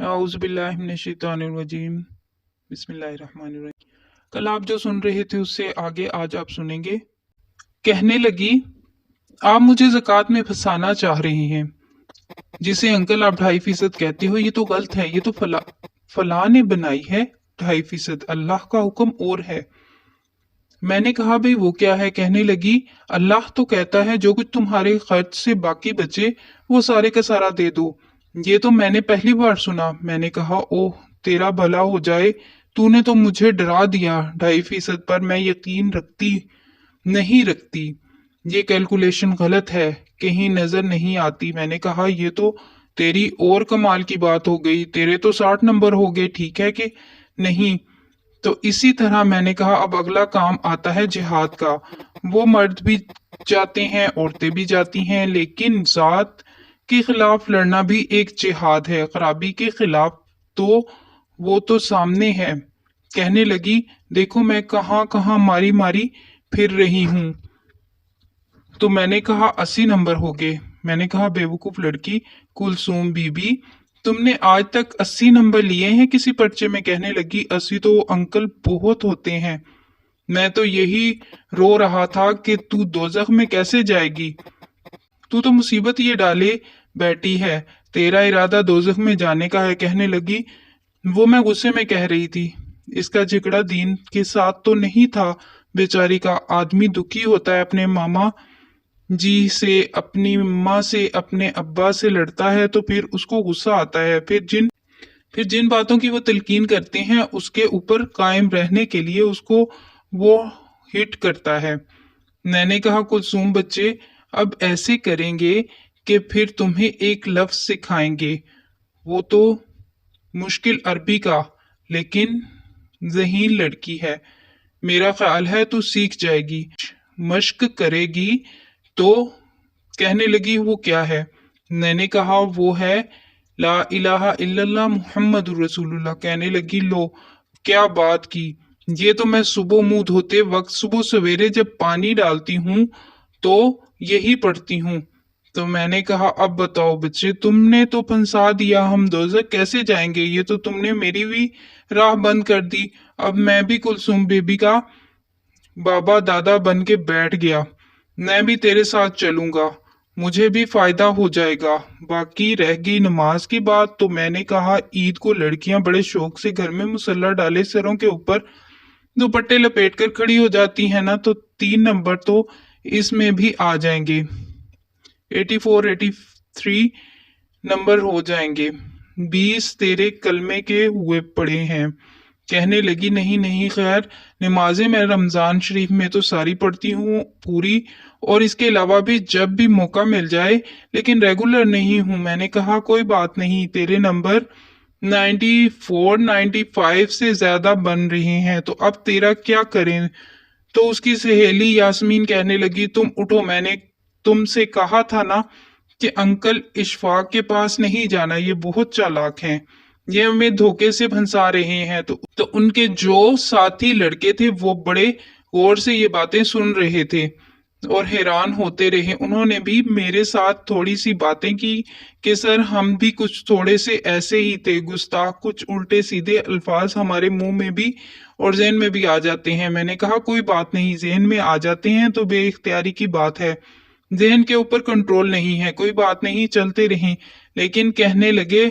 औज़ुबिल्लाहिमिनश्शैतानिर्रजीम बिस्मिल्लाहिर्रहमानिर्रहीम। कल आप जो सुन रहे थे उससे आगे आज आप सुनेंगे। कहने लगी, आप मुझे ज़कात में फंसाना चाह रही हैं। जिसे अंकल आप 2.5% कहते हो ये तो गलत है, ये तो फला ने बनाई है 2.5%, अल्लाह का हुक्म और है। मैंने कहा भाई वो क्या है? कहने लगी, अल्लाह तो कहता है जो कुछ तुम्हारे खर्च से बाकी बचे वो सारे का सारा दे दो। ये तो मैंने पहली बार सुना। मैंने कहा ओह तेरा भला हो जाए, तूने तो मुझे डरा दिया। 2.5% पर मैं यकीन नहीं रखती। ये कैलकुलेशन गलत है, कहीं नजर नहीं आती। मैंने कहा ये तो तेरी और कमाल की बात हो गई, तेरे तो 60 नंबर हो गए, ठीक है कि नहीं? तो इसी तरह मैंने कहा अब अगला काम आता है जिहाद का। वो मर्द भी जाते हैं, औरतें भी जाती हैं, लेकिन जात के खिलाफ लड़ना भी एक जिहाद है, खराबी के खिलाफ। तो वो तो सामने है। कहने लगी, देखो मैं कहाँ कहाँ मारी मारी फिर रही हूँ। तो मैंने कहा 80 नंबर हो गए। मैंने कहा बेवकूफ लड़की, कुलसूम बीबी, तुमने आज तक 80 नंबर लिए हैं किसी पर्चे में? कहने लगी 80 तो अंकल बहुत होते हैं। मैं तो यही रो रहा था कि तू दोजख में कैसे जाएगी। तू तो मुसीबत ये डाले बैठी है, तेरा इरादा दोजख में जाने का है। कहने लगी, वो मैं गुस्से में कह रही थी। इसका झगड़ा दीन के साथ तो नहीं था। बेचारी का आदमी दुखी होता है, अपने मामा जी से, अपनी माँ से, अपने अब्बा से लड़ता है तो फिर उसको गुस्सा आता है। फिर जिन बातों की वो तलकीन करते हैं उसके ऊपर कायम रहने के लिए उसको वो हिट करता है। मैंने कहा कुलसूम बच्चे अब ऐसे करेंगे कि फिर तुम्हें एक लफ्ज सिखाएंगे, वो तो मुश्किल अरबी का, लेकिन ज़हीन लड़की है। मेरा ख्याल है तू सीख जाएगी, मश्क करेगी तो। कहने लगी वो क्या है? मैंने कहा वो है ला इलाहा इल्लल्लाह मुहम्मदुर रसूलुल्लाह। कहने लगी लो क्या बात की, ये तो मैं सुबह मुंह धोते वक्त, सुबह सवेरे जब पानी डालती हूँ तो यही पढ़ती हूँ। तो मैंने कहा अब बताओ बच्चे, तुमने तो फंसा दिया, हम दोजख कैसे जाएंगे? ये तो तुमने मेरी भी राह बंद कर दी। अब मैं भी कुलसूम बेबी का बाबा दादा बन के बैठ गया। मैं भी तेरे साथ चलूंगा, मुझे भी फायदा हो जाएगा। बाकी रह गई नमाज की बात, तो मैंने कहा ईद को लड़कियां बड़े शौक से घर में मुसल्ला डाले सरों के ऊपर दुपट्टे लपेट कर खड़ी हो जाती है ना, तो 3 नंबर तो इसमें भी आ जाएंगे। 84 83 नंबर हो जाएंगे। 20 तेरे कलमे के हुए पड़े हैं। कहने लगी नहीं नहीं, खैर नमाजें मैं रमजान शरीफ में तो सारी पढ़ती हूँ पूरी, और इसके अलावा भी जब भी मौका मिल जाए, लेकिन रेगुलर नहीं हूँ। मैंने कहा कोई बात नहीं, तेरे नंबर 94 95 से ज्यादा बन रहे हैं, तो अब तेरा क्या करें? तो उसकी सहेली यास्मीन कहने लगी तुम उठो, मैंने तुमसे कहा था ना कि अंकल इशफाक के पास नहीं जाना, ये बहुत चालाक हैं, ये हमें धोखे से फंसा रहे हैं। तो उनके जो साथी लड़के थे वो बड़े गौर से ये बातें सुन रहे थे और हैरान होते रहे। उन्होंने भी मेरे साथ थोड़ी सी बातें की कि सर हम भी कुछ थोड़े से ऐसे ही थे गुस्ताख, कुछ उल्टे सीधे अल्फाज हमारे मुंह में भी और जहन में भी आ जाते हैं। मैंने कहा कोई बात नहीं, जहन में आ जाते हैं तो बेइख्तियारी की बात है, जहन के ऊपर कंट्रोल नहीं है, कोई बात नहीं, चलते रहें। लेकिन कहने लगे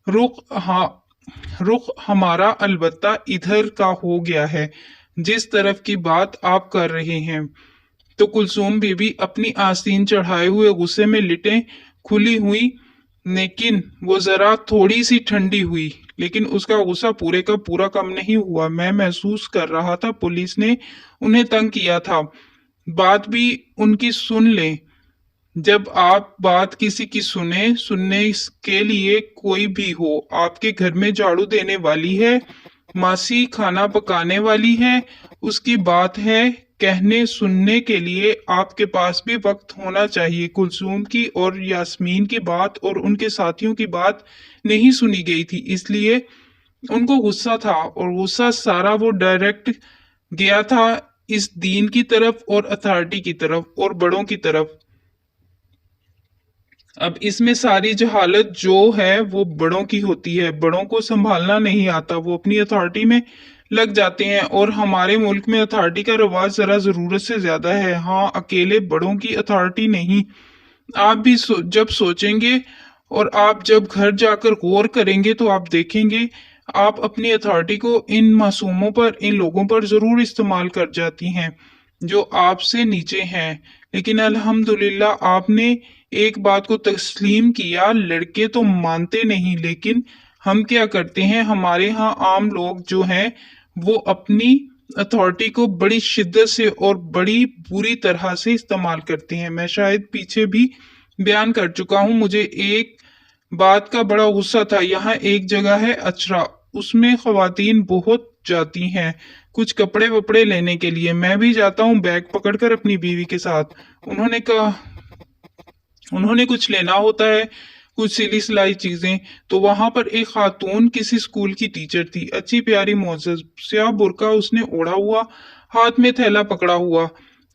रुख हमारा अलबत्ता इधर का हो गया है, जिस तरफ की बात आप कर रहे हैं। तो कुलसूम बीबी अपनी आस्तीन चढ़ाए हुए गुस्से में लिटे खुली हुई, लेकिन वो जरा थोड़ी सी ठंडी हुई, लेकिन उसका गुस्सा पूरे का पूरा कम नहीं हुआ। मैं महसूस कर रहा था पुलिस ने उन्हें तंग किया था। बात भी उनकी सुन ले। जब आप बात किसी की सुनने के लिए कोई भी हो, आपके घर में झाड़ू देने वाली है, मासी खाना पकाने वाली है, उसकी बात है, कहने सुनने के लिए आपके पास भी वक्त होना चाहिए। कुलसूम की और यास्मीन की बात और उनके साथियों की बात नहीं सुनी गई थी, इसलिए उनको गुस्सा था, और गुस्सा सारा वो डायरेक्ट गया था इस दीन की तरफ और अथॉरिटी की तरफ और बड़ों की तरफ। अब इसमें सारी जहालत जो है वो बड़ों की होती है, बड़ों को संभालना नहीं आता, वो अपनी अथॉरिटी में लग जाते हैं। और हमारे मुल्क में अथॉरिटी का रवाज जरा जरूरत से ज्यादा है। हाँ, अकेले बड़ों की अथॉरिटी नहीं। आप भी जब सोचेंगे और आप जब घर जाकर गौर करेंगे तो आप देखेंगे आप अपनी अथॉरिटी को इन मासूमों पर, इन लोगों पर जरूर इस्तेमाल कर जाती हैं जो आपसे नीचे हैं। लेकिन अल्हम्दुलिल्लाह आपने एक बात को तस्लीम किया। लड़के तो मानते नहीं, लेकिन हम क्या करते हैं, हमारे यहाँ आम लोग जो हैं वो अपनी अथॉरिटी को बड़ी शिद्दत से और बड़ी बुरी तरह से इस्तेमाल करते हैं। मैं शायद पीछे भी बयान कर चुका हूँ। मुझे एक बात का बड़ा गुस्सा था। यहाँ एक जगह है अचरा, उसमें खवातीन बहुत जाती हैं कुछ कपड़े वपड़े लेने के लिए। मैं भी जाता हूँ बैग पकड़कर अपनी बीवी के साथ। उन्होंने कहा, उन्होंने कुछ लेना होता है, कुछ सिली सिलाई चीजें। तो वहां पर एक खातून किसी स्कूल की टीचर थी, अच्छी प्यारी मोअज़्ज़ज़, स्याह बुर्का उसने ओढ़ा हुआ, हाथ में थैला पकड़ा हुआ।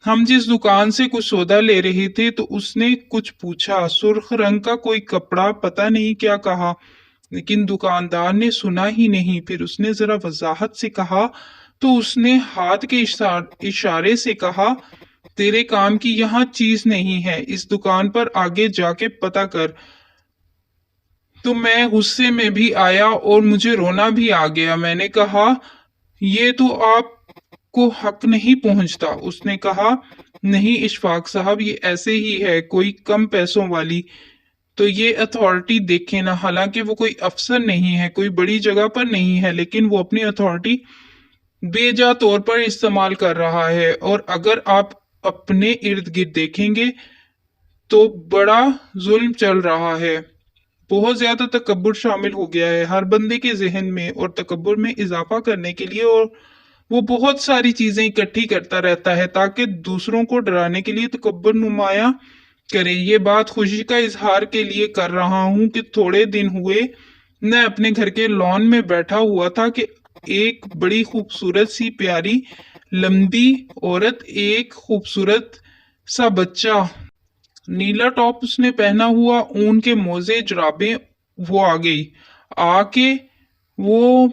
हम जिस दुकान से कुछ सौदा ले रहे थे तो उसने कुछ पूछा, सुर्ख रंग का कोई कपड़ा, पता नहीं क्या कहा, लेकिन दुकानदार ने सुना ही नहीं। फिर उसने जरा वजाहत से कहा तो उसने हाथ के इशारे से कहा, तेरे काम की यहाँ चीज नहीं है, इस दुकान पर आगे जाके पता कर। तो मैं गुस्से में भी आया और मुझे रोना भी आ गया। मैंने कहा, ये तो आपको हक नहीं पहुंचता। उसने कहा, नहीं इशफाक साहब, ये ऐसे ही है, कोई कम पैसों वाली। तो ये अथॉरिटी देखे ना, हालांकि वो कोई अफसर नहीं है, कोई बड़ी जगह पर नहीं है, लेकिन वो अपनी अथॉरिटी बेजा तौर पर इस्तेमाल कर रहा है। और अगर आप अपने इर्द गिर्द देखेंगे तो बड़ा जुल्म चल रहा है। बहुत ज्यादा तकब्बुर शामिल हो गया है हर बंदे के जहन में, और तकब्बुर में इजाफा करने के लिए और वो बहुत सारी चीजें इकट्ठी करता रहता है ताकि दूसरों को डराने के लिए तकब्बुर नुमाया करे। ये बात खुशी का इजहार के लिए कर रहा हूँ कि थोड़े दिन हुए मैं अपने घर के लॉन में बैठा हुआ था कि एक बड़ी खूबसूरत सी प्यारी लंबी औरत, एक खूबसूरत सा बच्चा, नीला टॉप उसने पहना हुआ, ऊन के मोजे जुराबें, वो आ गई। आके वो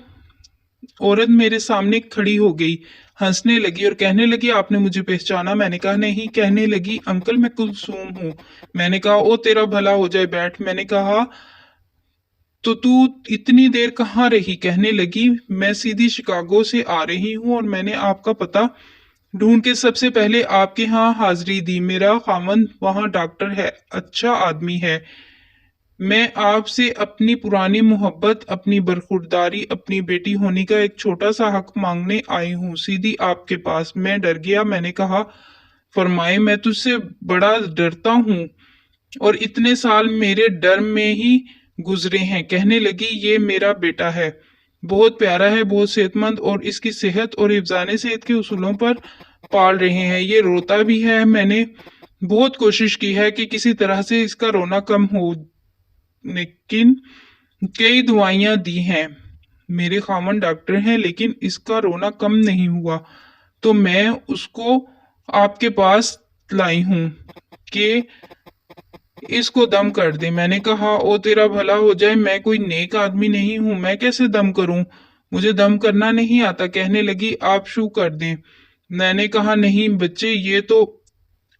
औरत मेरे सामने खड़ी हो गई, हंसने लगी और कहने लगी, आपने मुझे पहचाना? मैंने कहा नहीं। कहने लगी, अंकल मैं कुलसूम हूँ। मैंने कहा, ओ तेरा भला हो जाए, बैठ। मैंने कहा, तो तू इतनी देर कहाँ रही? कहने लगी, मैं सीधी शिकागो से आ रही हूँ और मैंने आपका पता ढूंढ के सबसे पहले आपके यहाँ हाजिरी दी। मेरा खामंद वहाँ डॉक्टर है, अच्छा आदमी है। मैं आपसे अपनी पुरानी मोहब्बत, अपनी बरखुरदारी, अपनी बेटी होने का एक छोटा सा हक मांगने आई हूँ, सीधी आपके पास। मैं डर गया। मैंने कहा, फरमाए। मैं तुझसे बड़ा डरता हूँ और इतने साल मेरे डर में ही गुजरे हैं। कहने लगी, ये मेरा बेटा है, बहुत प्यारा है, बहुत सेहतमंद, और इसकी सेहत और हिफ्जाने सेहत के उसूलों पर पाल रहे हैं। ये रोता भी है। मैंने बहुत कोशिश की है कि किसी तरह से इसका रोना कम हो, लेकिन कई दवाइयां दी हैं, मेरे खामन डॉक्टर हैं, लेकिन इसका रोना कम नहीं हुआ। तो मैं उसको आपके पास लाई हूँ कि इसको दम कर दे। मैंने कहा, ओ तेरा भला हो जाए, मैं कोई नेक आदमी नहीं हूं, मैं कैसे दम करूं? मुझे दम करना नहीं आता। कहने लगी, आप शू कर दें। मैंने कहा, नहीं बच्चे, ये तो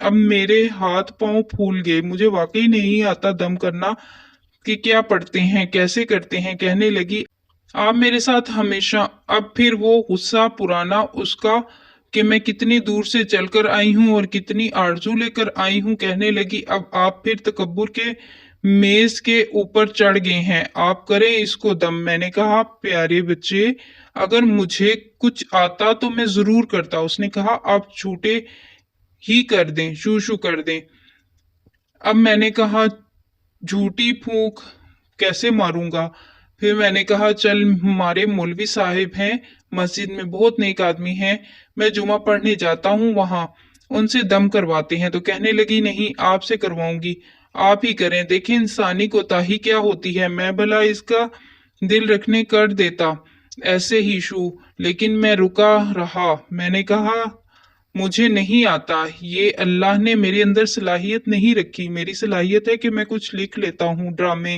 अब मेरे हाथ पांव फूल गए, मुझे वाकई नहीं आता दम करना कि क्या पढ़ते हैं, कैसे करते हैं। कहने लगी, आप मेरे साथ हमेशा। अब फिर वो गुस्सा पुराना उसका कि मैं कितनी दूर से चलकर आई हूं और कितनी आरजू लेकर आई हूं। कहने लगी, अब आप फिर तकब्बुर के मेज के ऊपर चढ़ गए हैं, आप करें इसको दम। मैंने कहा, प्यारे बच्चे, अगर मुझे कुछ आता तो मैं जरूर करता। उसने कहा, आप छूटे ही कर दें, शू शू कर दें। अब मैंने कहा, झूठी फूंक कैसे मारूंगा? फिर मैंने कहा, चल, हमारे मौलवी साहिब हैं मस्जिद में, बहुत नेक आदमी हैं, मैं जुमा पढ़ने जाता हूँ वहां, उनसे दम करवाते हैं। तो कहने लगी, नहीं, आपसे करवाऊंगी, आप ही करें, देखें इंसानी कोताही क्या होती है, मैं भला इसका दिल रखने कर देता ऐसे ही शू, लेकिन मैं रुका रहा। मैंने कहा, مجھے نہیں آتا، یہ اللہ نے میرے اندر صلاحیت نہیں رکھی۔ میری صلاحیت ہے کہ میں کچھ لکھ لیتا ہوں ڈرامے،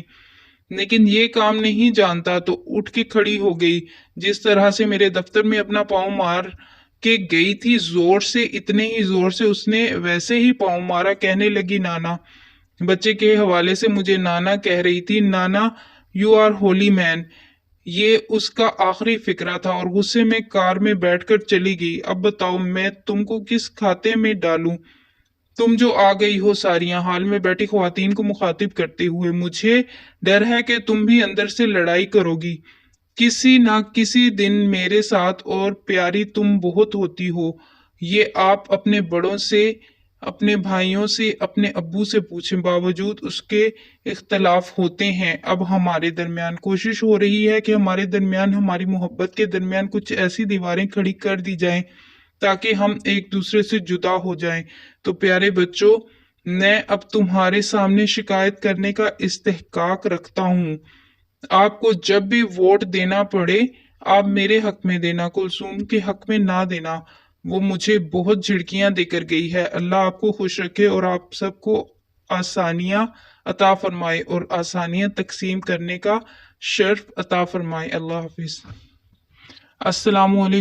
لیکن یہ کام نہیں جانتا۔ تو اٹھ کے کھڑی ہو گئی، جس طرح سے میرے دفتر میں اپنا پاؤں مار کے گئی تھی زور سے، اتنے ہی زور سے اس نے ویسے ہی پاؤں مارا۔ کہنے لگی نانا، بچے کے حوالے سے مجھے نانا کہہ رہی تھی، نانا یو آر ہولی مین۔ یہ اس کا آخری فقرہ تھا اور غصے میں کار میں بیٹھ کر چلی گئی۔ اب بتاؤ میں تم کو کس کھاتے میں ڈالوں؟ تم جو آ گئی ہو ساریاں، حال میں بیٹھی خواتین کو مخاطب کرتے ہوئے، مجھے ڈر ہے کہ تم بھی اندر سے لڑائی کرو گی کسی نہ کسی دن میرے ساتھ، اور پیاری تم بہت ہوتی ہو۔ یہ آپ اپنے بڑوں سے، اپنے بھائیوں سے، اپنے ابو سے پوچھیں، باوجود اس کے اختلاف ہوتے ہیں اب ہمارے درمیان۔ کوشش ہو رہی ہے کہ ہمارے درمیان، ہماری محبت کے درمیان کچھ ایسی دیواریں کھڑی کر دی جائیں تاکہ ہم ایک دوسرے سے جدا ہو جائیں۔ تو پیارے بچوں، میں اب تمہارے سامنے شکایت کرنے کا استحقاق رکھتا ہوں۔ آپ کو جب بھی ووٹ دینا پڑے، آپ میرے حق میں دینا، کلثوم کے حق میں نہ دینا۔ وہ مجھے بہت جھڑکیاں دے کر گئی ہے۔ اللہ آپ کو خوش رکھے اور آپ سب کو آسانیاں عطا فرمائے اور آسانیاں تقسیم کرنے کا شرف عطا فرمائے۔ اللہ حافظ۔ السلام علیکم۔